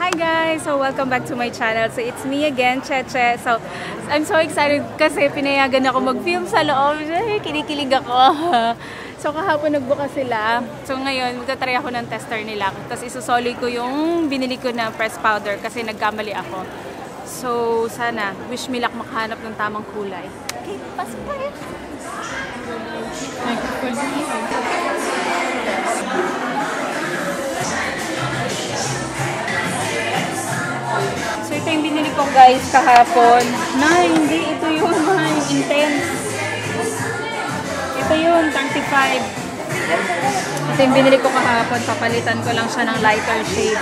Hi guys! So welcome back to my channel. So it's me again, Cheche. So I'm so excited kasi pinayagan ako mag-film sa loob. Kinikilig ako. So kahapon nagbukas sila. So ngayon magtatry ako ng tester nila. Tapos isusoli ko yung binili ko na press powder kasi nagkamali ako. So sana, wish me luck makahanap ng tamang kulay. Okay, pasok tayo. So ito yung binili ko guys kahapon. Hindi. Ito yung intense. Ito yung 35. Ito yung binili ko kahapon. Papalitan ko lang siya ng lighter shade.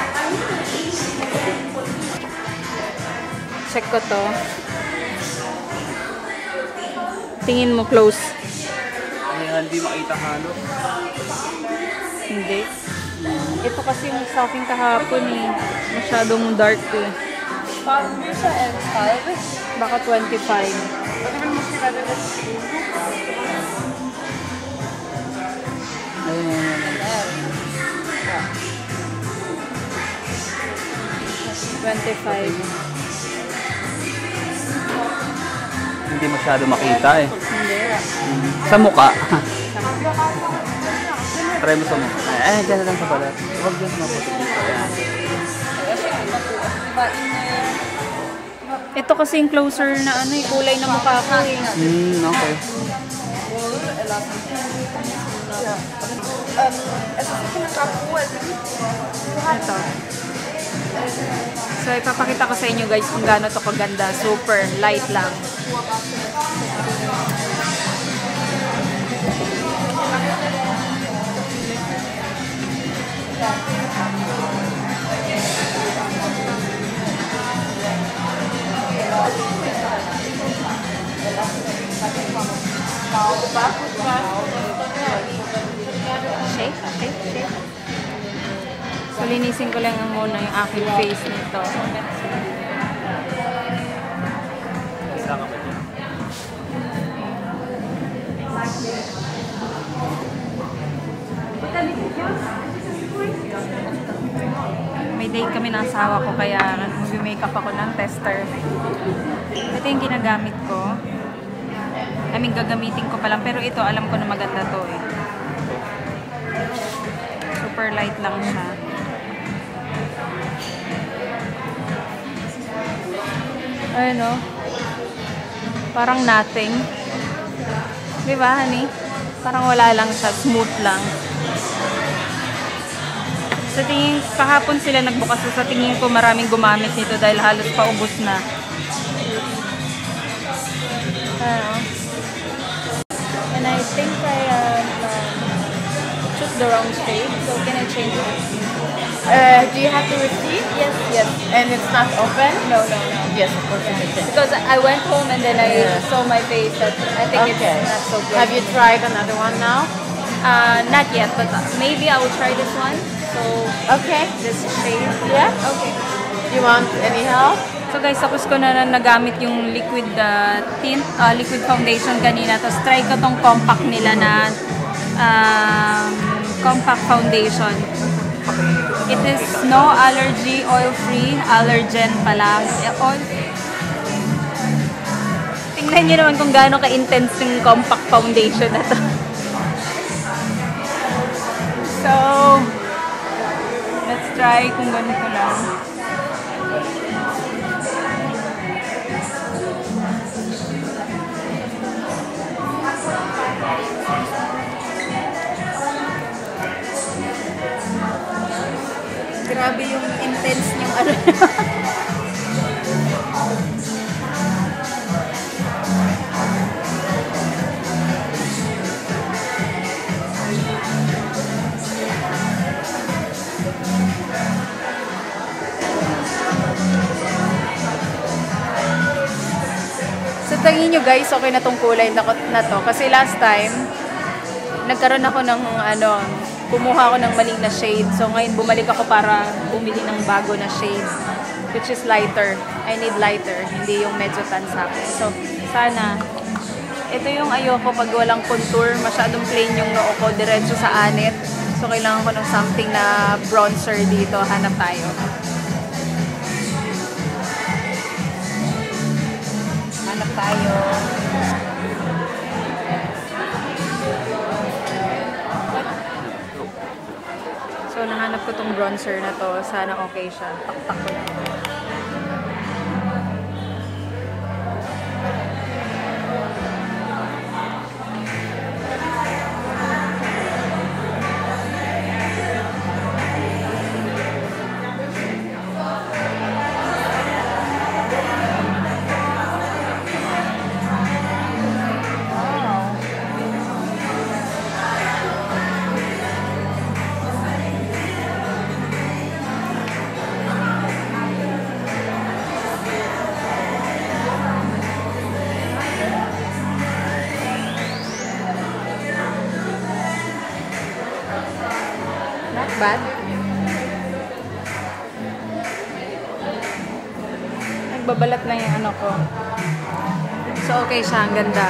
Check ko to. Tingin mo close. Hindi makita halos. Hindi. Ito kasi yung sa akin kahapon eh. Masyadong dark eh. Parang mo sa L5. Baka 25. Pwede mo mas kilala na si Ayun. 25. Hindi masyado makita eh. Hindi. Sa mukha. Try mo sa mukha. Dyan lang sa balat. Huwag dyan maputi dito. Ito kasi yung closer na ano eh, kulay na mukha ko eh. Okay. Ito. So ipapakita ko sa inyo guys kung gaano to kaganda. Super light lang. Shake, shake, shake. So linisin ko lang muna yung aking face nito. May date kami ng asawa ko kaya mag-makeup ako ng tester. Ito yung ginagamit ko. I mean, gagamitin ko pa lang. Pero ito, alam ko na maganda to eh. Super light lang siya. Ayun o. Parang nothing. Diba, honey? Parang wala lang siya. Smooth lang. Sa tingin, kahapon sila nagbukas. Sa tingin ko maraming gumamit nito dahil halos paubos na. And I think I choose the wrong shade. So can I change it? Do you have the receipt? Yes, yes. And it's not open? No, no, no. Yes, of course you can change. Because I went home and then I saw my face that I think Okay. it's not so good. Have you tried another one now? Not yet, but maybe I will try this one. So, Okay. this shade. Yeah? Okay. You want any help? So guys, tapos ko na nagamit yung liquid tint, liquid foundation kanina. Tapos try ko tong compact nila na compact foundation. It is no allergy, oil-free, allergen pala. Tingnan nyo naman kung gaano ka-intense yung compact foundation na to. So, let's try kung ganito lang. Grabe yung intense yung ano. So tingin nyo guys, okay na tong kulay na to. Kasi last time, nagkaroon ako ng kumuha ako ng maling na shade. So ngayon bumalik ako para bumili ng bago na shade, which is lighter. I need lighter, hindi yung medyo tan sa akin. So sana Ito yung ayoko pag walang contour, masyadong plain yung noo ko, diretso sa anit. So, kailangan ko ng something na bronzer dito. Hanap tayo. Hanap tayo. So, nahanap ko tong bronzer na to. Sana okay siya. Taktak ko lang. Bad? Nagbabalat na yung ano ko. So, okay siya. Ang ganda.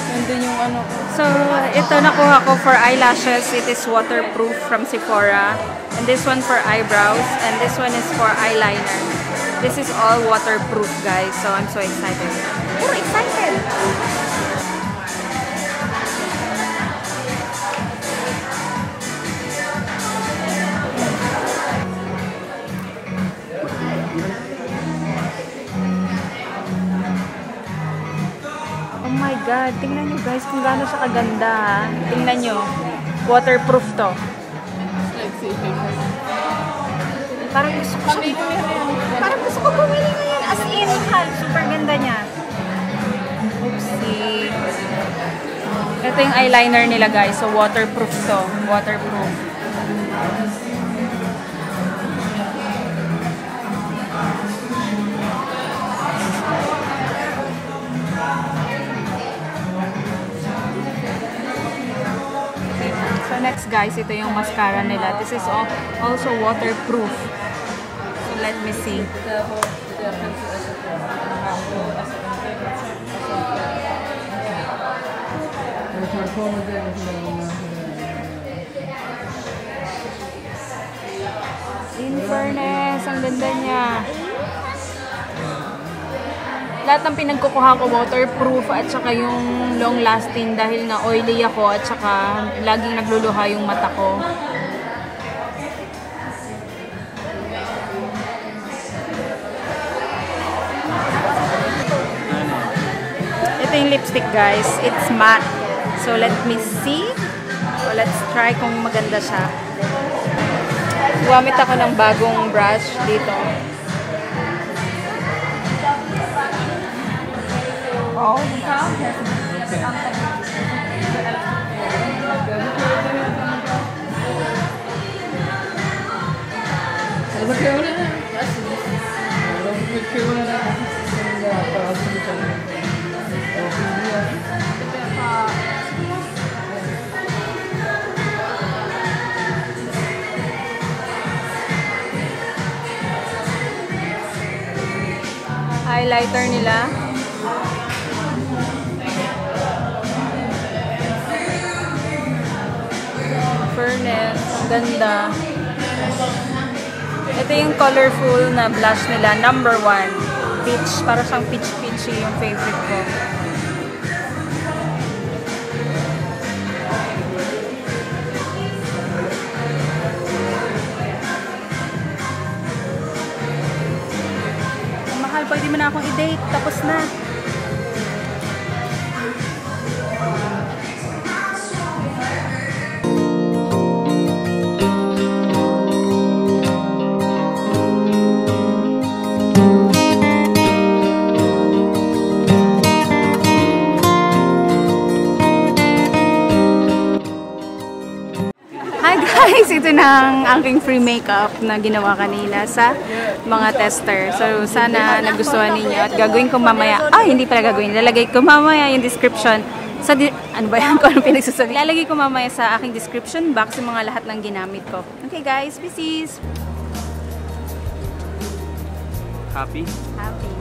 Nandun yung ano ko. So, ito nakuha ko for eyelashes. It is waterproof from Sephora. And this one for eyebrows. And this one is for eyeliner. This is all waterproof, guys. So, I'm so excited. Puro excited! Oh my God, tingnan nyo guys kung gaano siya kaganda ha. Tingnan nyo, waterproof to. Parang gusto ko bumili ngayon. As in, super ganda niya. Oopsie. Ito yung eyeliner nila guys, so waterproof to. Waterproof. So next guys, ito yung mascara nila. This is also waterproof. So let me see. In fairness, ang ganda niya. Lahat ng pinagkukuha ko waterproof at saka yung long lasting dahil na oily ako at saka laging nagluluha yung mata ko. Ito yung lipstick guys. It's matte. So let me see. So let's try kung maganda siya. Gumamit ako ng bagong brush dito. Oh, highlighter nila. Fairness, ang ganda. Ito yung colorful na blush nila, number 1. Peach, para siyang peachy yung favorite ko. Ang mahal, pwede mo na akong i-date, tapos na. Guys, ito na ang aking free makeup na ginawa kanina sa mga tester. So, sana nagustuhan ninyo at gagawin ko mamaya. Hindi pala gagawin. Lalagay ko mamaya yung description sa ano ba yan? Kung anong pinagsasabi. Lalagay ko mamaya sa aking description box yung mga lahat ng ginamit ko. Okay guys, peace! Happy? Happy.